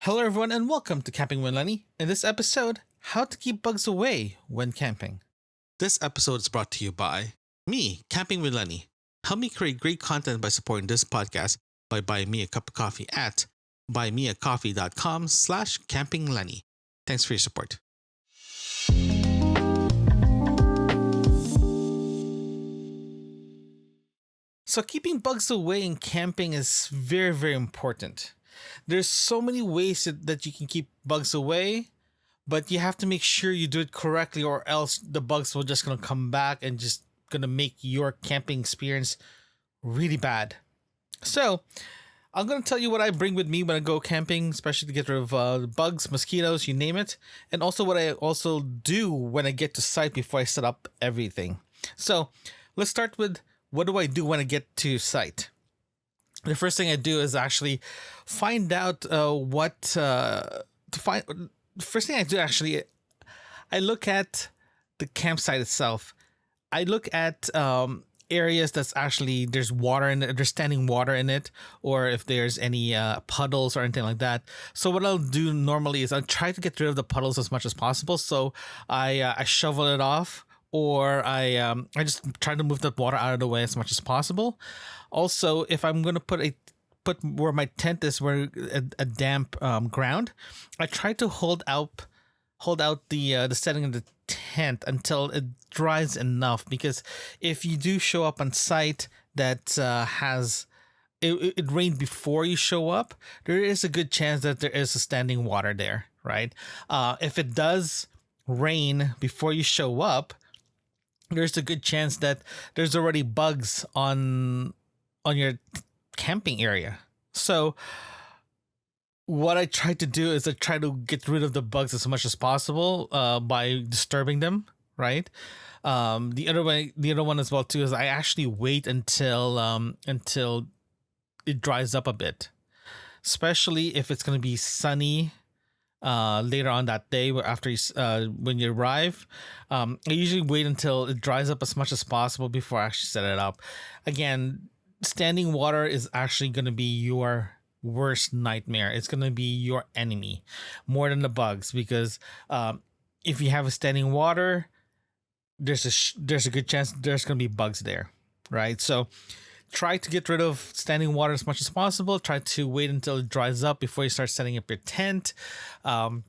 Hello, everyone, and welcome to Camping with Lenny. In this episode, how to keep bugs away when camping. This episode is brought to you by me, Camping with Lenny. Help me create great content by supporting this podcast by buying me a cup of coffee at buymeacoffee.com/campinglenny. Thanks for your support. So keeping bugs away in camping is very, very important. There's so many ways that you can keep bugs away, but you have to make sure you do it correctly, or else the bugs will just gonna come back and just gonna make your camping experience really bad. So I'm gonna tell you what I bring with me when I go camping, especially to get rid of bugs, mosquitoes, you name it, and also what I also do when I get to site before I set up everything. So let's start with, what do I do when I get to site? The first thing I do is actually find out what to find. The first thing I do actually, I look at the campsite itself. I look at areas that's actually there's water in it, there's standing water in it, or if there's any puddles or anything like that. So what I'll do normally is I'll try to get rid of the puddles as much as possible. So I shovel it off, or I just try to move the water out of the way as much as possible. Also, if I'm gonna put where my tent is, where a damp ground, I try to hold out the setting of the tent until it dries enough. Because if you do show up on site that has it rained before you show up, there is a good chance that there is a standing water there, right? If it does rain before you show up, there's a good chance that there's already bugs on your camping area. So what I try to do is I try to get rid of the bugs as much as possible by disturbing them, right? The other one as well too is I actually wait until it dries up a bit, especially if it's going to be sunny later on that day, after when you arrive. I usually wait until it dries up as much as possible before I actually set it up. Again, standing water is actually going to be your worst nightmare. It's going to be your enemy more than the bugs, because if you have a standing water, there's a good chance there's going to be bugs there, right? So try to get rid of standing water as much as possible. Try to wait until it dries up before you start setting up your tent. That's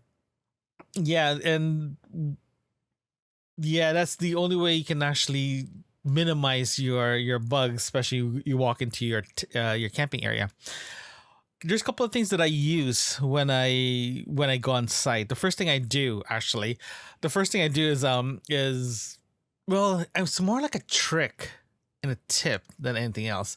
the only way you can actually minimize your bugs, especially you walk into your camping area. There's a couple of things that I use when I go on site. The first thing I do is well, it's more like a trick and a tip than anything else.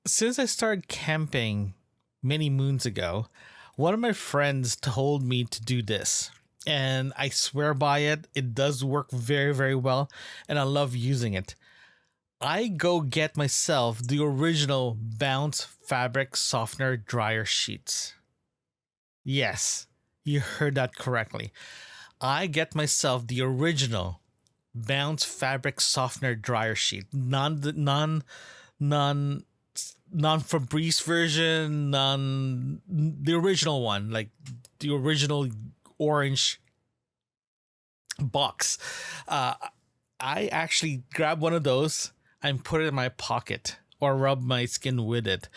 Since I started camping many moons ago, one of my friends told me to do this, and I swear by it. It does work very, very well, and I love using it. I go get myself the original Bounce fabric softener dryer sheets. Yes, you heard that correctly. I get myself the original Bounce fabric softener dryer sheet, non Febreze version, the original one, like the original orange box. I actually grab one of those and put it in my pocket or rub my skin with it.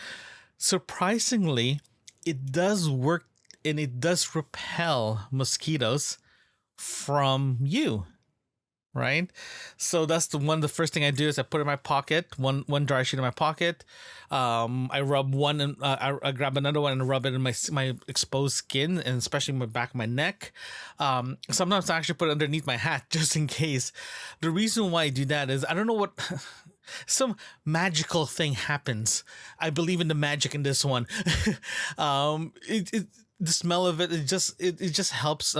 Surprisingly, it does work, and it does repel mosquitoes from you, right? So that's the first thing I do is I put it in my pocket, one dry sheet in my pocket. I rub one, and I grab another one and rub it in my exposed skin, and especially my back of my neck. Sometimes I actually put it underneath my hat just in case. The reason why I do that is I don't know what some magical thing happens. I believe in the magic in this one. The smell of it just helps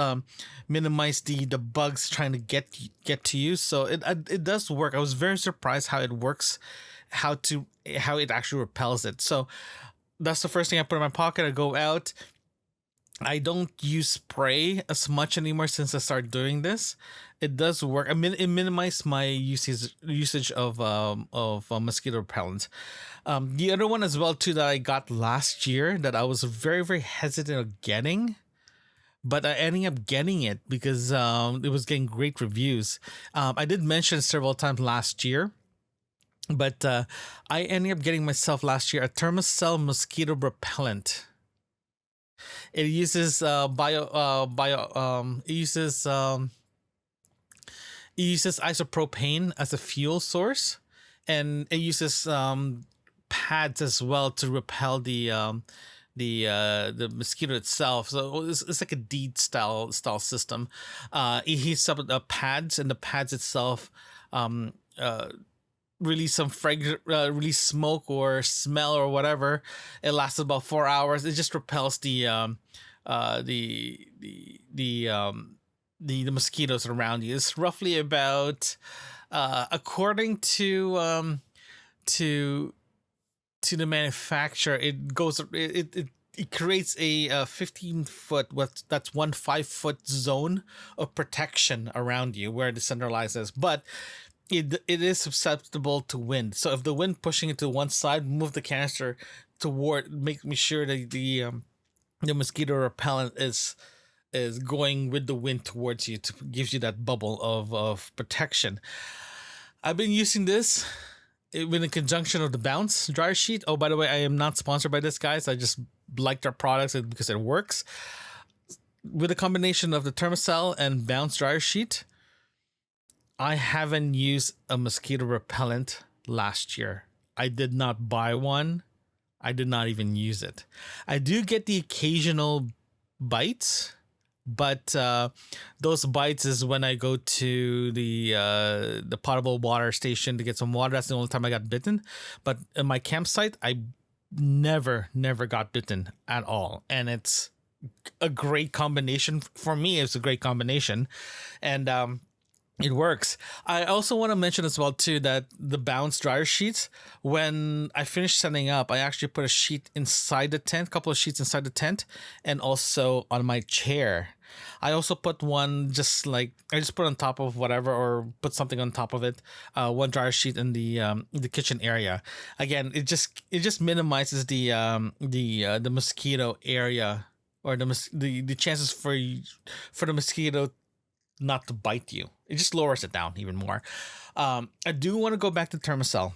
minimize the bugs trying to get to you. So it does work. I was very surprised how it works, how it actually repels it. So that's the first thing I put in my pocket. I go out, I don't use spray as much anymore since I started doing this. It does work. I mean, it minimized my usage of mosquito repellent. The other one as well too that I got last year that I was very very hesitant of getting, but I ended up getting it because it was getting great reviews. I did mention several times last year, but I ended up getting myself last year a Thermacell mosquito repellent. It uses it uses isopropane as a fuel source, and it uses pads as well to repel the mosquito itself. So it's like a deed style system. It heats up the pads, and the pads itself release some release smoke or smell or whatever. It lasts about 4 hours. It just repels uh the the the um the mosquitoes around you. It's roughly about according to to the manufacturer, it goes it creates a 15-foot, what that's 1 5-foot zone of protection around you where the centralized is, but it is susceptible to wind. So if the wind pushing it to one side, move the canister toward, make me sure that the mosquito repellent is going with the wind towards you to gives you that bubble of protection. I've been using this in conjunction of the Bounce dryer sheet. Oh, by the way, I am not sponsored by this, guys. I just like their products because it works. With a combination of the Thermacell and Bounce dryer sheet, I haven't used a mosquito repellent last year. I did not buy one. I did not even use it. I do get the occasional bites, but those bites is when I go to the potable water station to get some water. That's the only time I got bitten. But in my campsite, I never got bitten at all, and it's a great combination for me. It's a great combination, and it works. I also want to mention as well too that the Bounce dryer sheets, when I finished setting up, I actually put a sheet inside the tent, couple of sheets inside the tent, and also on my chair. I also put one just like I just put on top of whatever or put something on top of it. One dryer sheet in the kitchen area. Again, it just minimizes the mosquito area or the chances for the mosquito not to bite you. It just lowers it down even more. I do want to go back to Thermacell.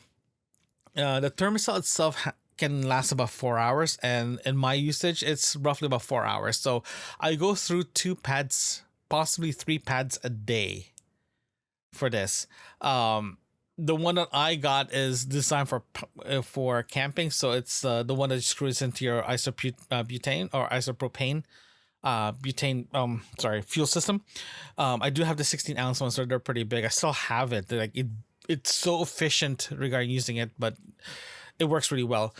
The Thermacell itself can last about 4 hours, and in my usage, it's roughly about 4 hours. So I go through 2 pads, possibly 3 pads a day for this. The one that I got is designed for camping, so it's the one that screws into your isoputane or isopropane butane fuel system. I do have the 16-ounce ones, so they're pretty big. I still have it. It's so efficient regarding using it, but it works really well.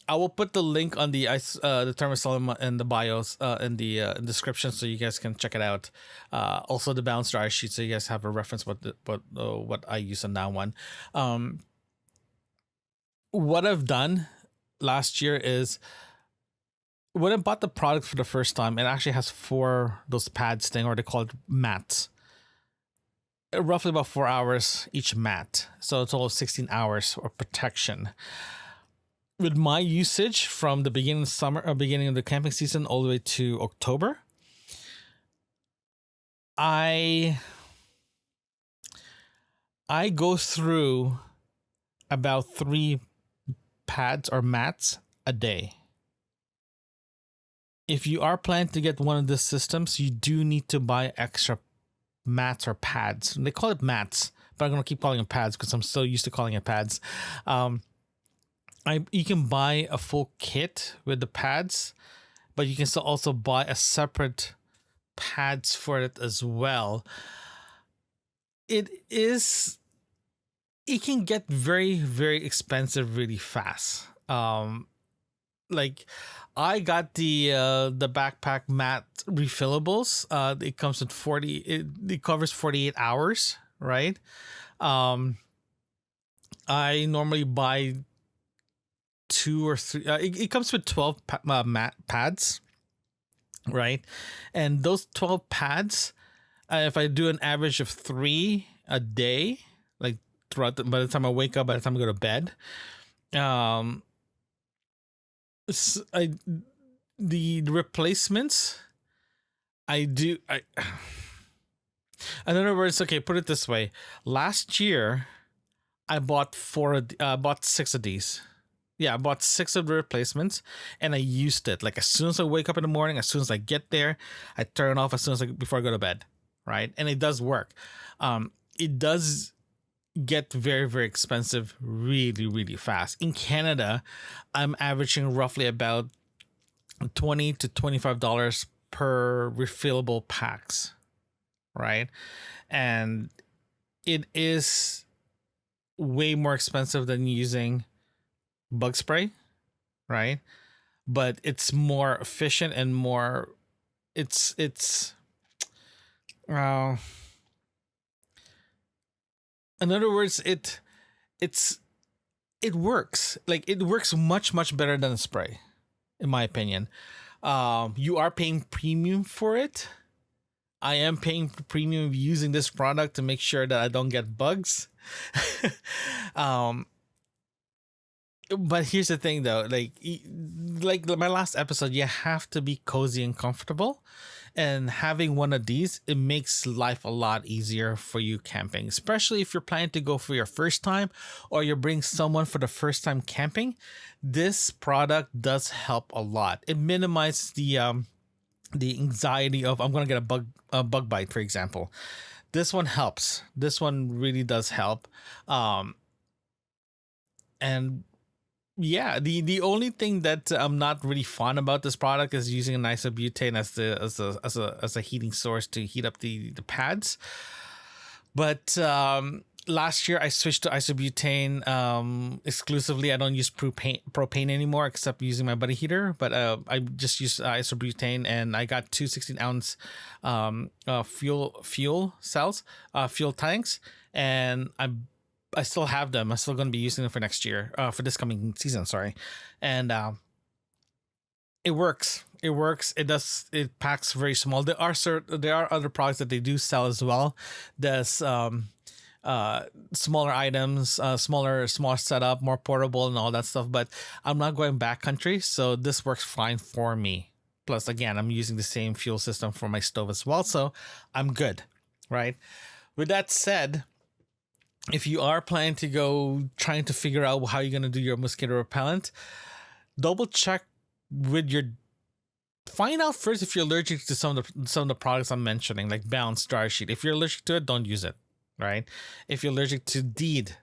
I will put the link on the Thermacell and the bios in the description, so you guys can check it out. Also the Bounce dryer sheet, so you guys have a reference what I use on that one. What I've done last year is, when I bought the product for the first time, it actually has 4 those pads thing, or they call it mats. Roughly about 4 hours each mat, so it's all 16 hours of protection. With my usage from the beginning of summer or beginning of the camping season all the way to October, I go through about 3 pads or mats a day. If you are planning to get one of the systems, you do need to buy extra mats or pads. They call it mats, but I'm gonna keep calling them pads because I'm so used to calling it pads. You can buy a full kit with the pads, but you can still also buy a separate pads for it as well. It can get very very expensive really fast. Like I got the backpack mat refillables. It comes with 40. It covers 48 hours, right? I normally buy 2 or 3. It comes with 12 mat pads. right? And those 12 pads, if I do an average of 3 a day, like throughout by the time I wake up, by the time I go to bed, um, I the replacements I do I. In other words, okay, put it this way: last year I bought bought 6 of these. Yeah, I bought 6 of the replacements, and I used it. Like as soon as I wake up in the morning, as soon as I get there, I turn it off as soon as before I go to bed, right? And it does work. It does get very very expensive really really fast. In Canada, I'm averaging roughly about $20 to $25 per refillable packs, right? And it is way more expensive than using bug spray, right? But it's more efficient and more it's uh in other words it's it works. Like it works much better than a spray, in my opinion. You are paying premium for it. I am paying premium using this product to make sure that I don't get bugs. um, but here's the thing, though, like my last episode, you have to be cozy and comfortable. And having one of these, it makes life a lot easier for you camping, especially if you're planning to go for your first time or you bring someone for the first time camping. This product does help a lot. It minimizes the anxiety of I'm gonna get a bug bite, for example. This one helps. This one really does help. And yeah, the only thing that I'm not really fond about this product is using an isobutane as a heating source to heat up the pads. But last year I switched to isobutane exclusively. I don't use propane anymore, except using my buddy heater. But I just use isobutane, and I got two 16-ounce fuel cells, fuel tanks, and I still have them. I'm still going to be using them for next year, for this coming season. Sorry, and it works. It works. It does. It packs very small. There are other products that they do sell as well. There's smaller items, smaller setup, more portable and all that stuff. But I'm not going backcountry, so this works fine for me. Plus, again, I'm using the same fuel system for my stove as well, so I'm good, right? With that said, if you are planning to go trying to figure out how you're going to do your mosquito repellent, double check with your find out first if you're allergic to some of the products I'm mentioning, like Bounce, Dry Sheet. If you're allergic to it, don't use it, right? If you're allergic to DEET,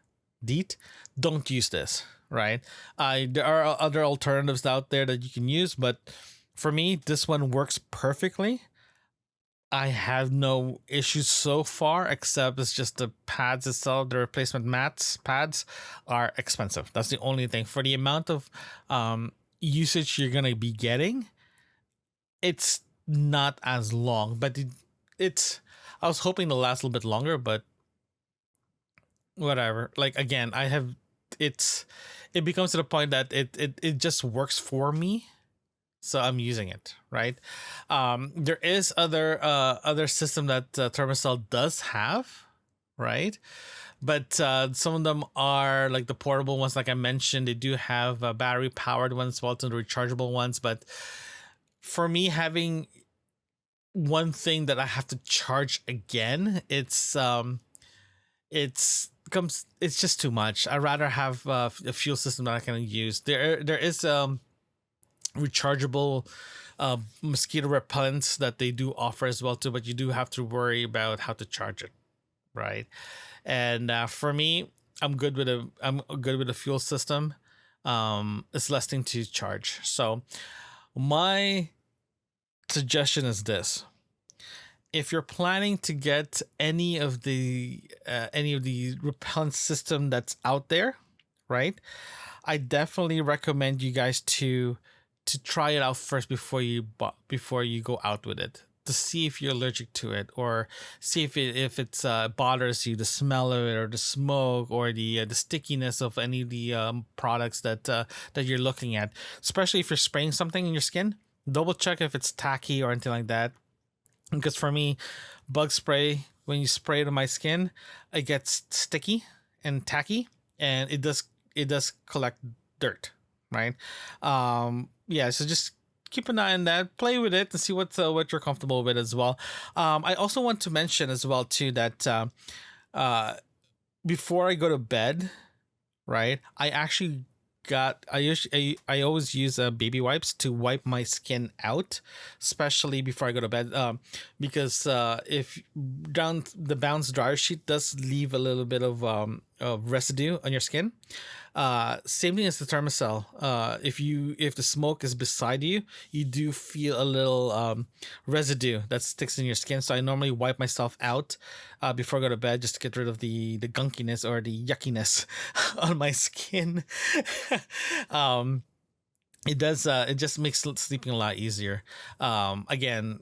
don't use this, right? There are other alternatives out there that you can use, but for me, this one works perfectly. I have no issues so far, except it's just the pads itself, the replacement pads are expensive. That's the only thing. For the amount of usage you're going to be getting, it's not as long, but it's, I was hoping to last a little bit longer, but whatever. Like, again, it becomes to the point that it just works for me. So I'm using it, right? There is other system that Thermacell does have, right? But some of them are like the portable ones, like I mentioned. They do have battery powered ones as well, to the rechargeable ones. But for me, having one thing that I have to charge again, it's just too much. I'd rather have a fuel system that I can use. There is rechargeable mosquito repellents that they do offer as well too, but you do have to worry about how to charge it, right? And for me, I'm good with a fuel system. It's less thing to charge. So my suggestion is this: if you're planning to get any of the repellent system that's out there, right, I definitely recommend you guys to try it out first before you go out with it, to see if you're allergic to it, or see if it's bothers you, the smell of it, or the smoke, or the stickiness of any of the products that you're looking at. Especially if you're spraying something in your skin, Double check if it's tacky or anything like that. Because for me, bug spray, when you spray it on my skin, it gets sticky and tacky, and it does collect dirt, right? Yeah, so just keep an eye on that. Play with it and see what you're comfortable with as well. I also want to mention as well too that uh, before I go to bed, right? I always use baby wipes to wipe my skin out, especially before I go to bed. Because if down the bounce dryer sheet does leave a little bit of residue on your skin. Same thing as the thermocell. If the smoke is beside you, you do feel a little residue that sticks in your skin. So I normally wipe myself out before I go to bed, just to get rid of the gunkiness or the yuckiness on my skin. um, it does. It just makes sleeping a lot easier. Again,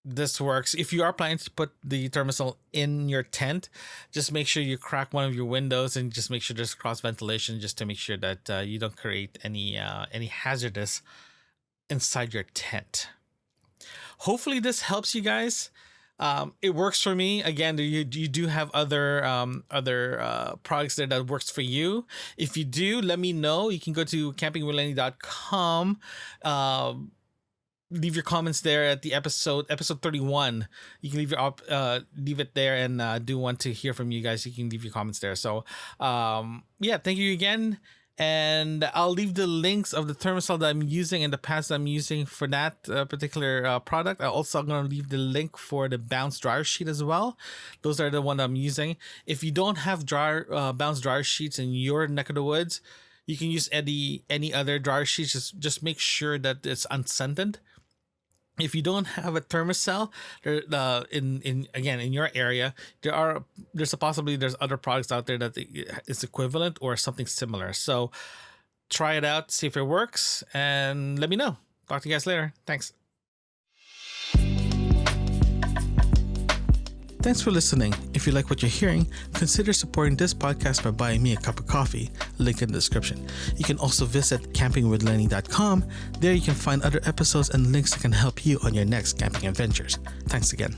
this works if you are planning to put the thermosol in your tent. Just make sure you crack one of your windows and just make sure there's cross ventilation, just to make sure that you don't create any hazardous inside your tent. Hopefully this helps you guys. It works for me. Again, you do have other products there that works for you. If you do, let me know. You can go to campingwithlenny.com. Leave your comments there at the episode 31. You can leave it there, and do want to hear from you guys. You can leave your comments there. So yeah, thank you again, and I'll leave the links of the thermosol that I'm using and the pads that I'm using for that particular product. I'm going to leave the link for the bounce dryer sheet as well. Those are the one I'm using. If you don't have bounce dryer sheets in your neck of the woods, you can use any other dryer sheets. Just make sure that it's unscented. If you don't have a thermocell, in your area, there's other products out there that is equivalent or something similar. So try it out, see if it works, and let me know. Talk to you guys later. Thanks. Thanks for listening. If you like what you're hearing, consider supporting this podcast by buying me a cup of coffee. Link in the description. You can also visit campingwithlenny.com. There you can find other episodes and links that can help you on your next camping adventures. Thanks again.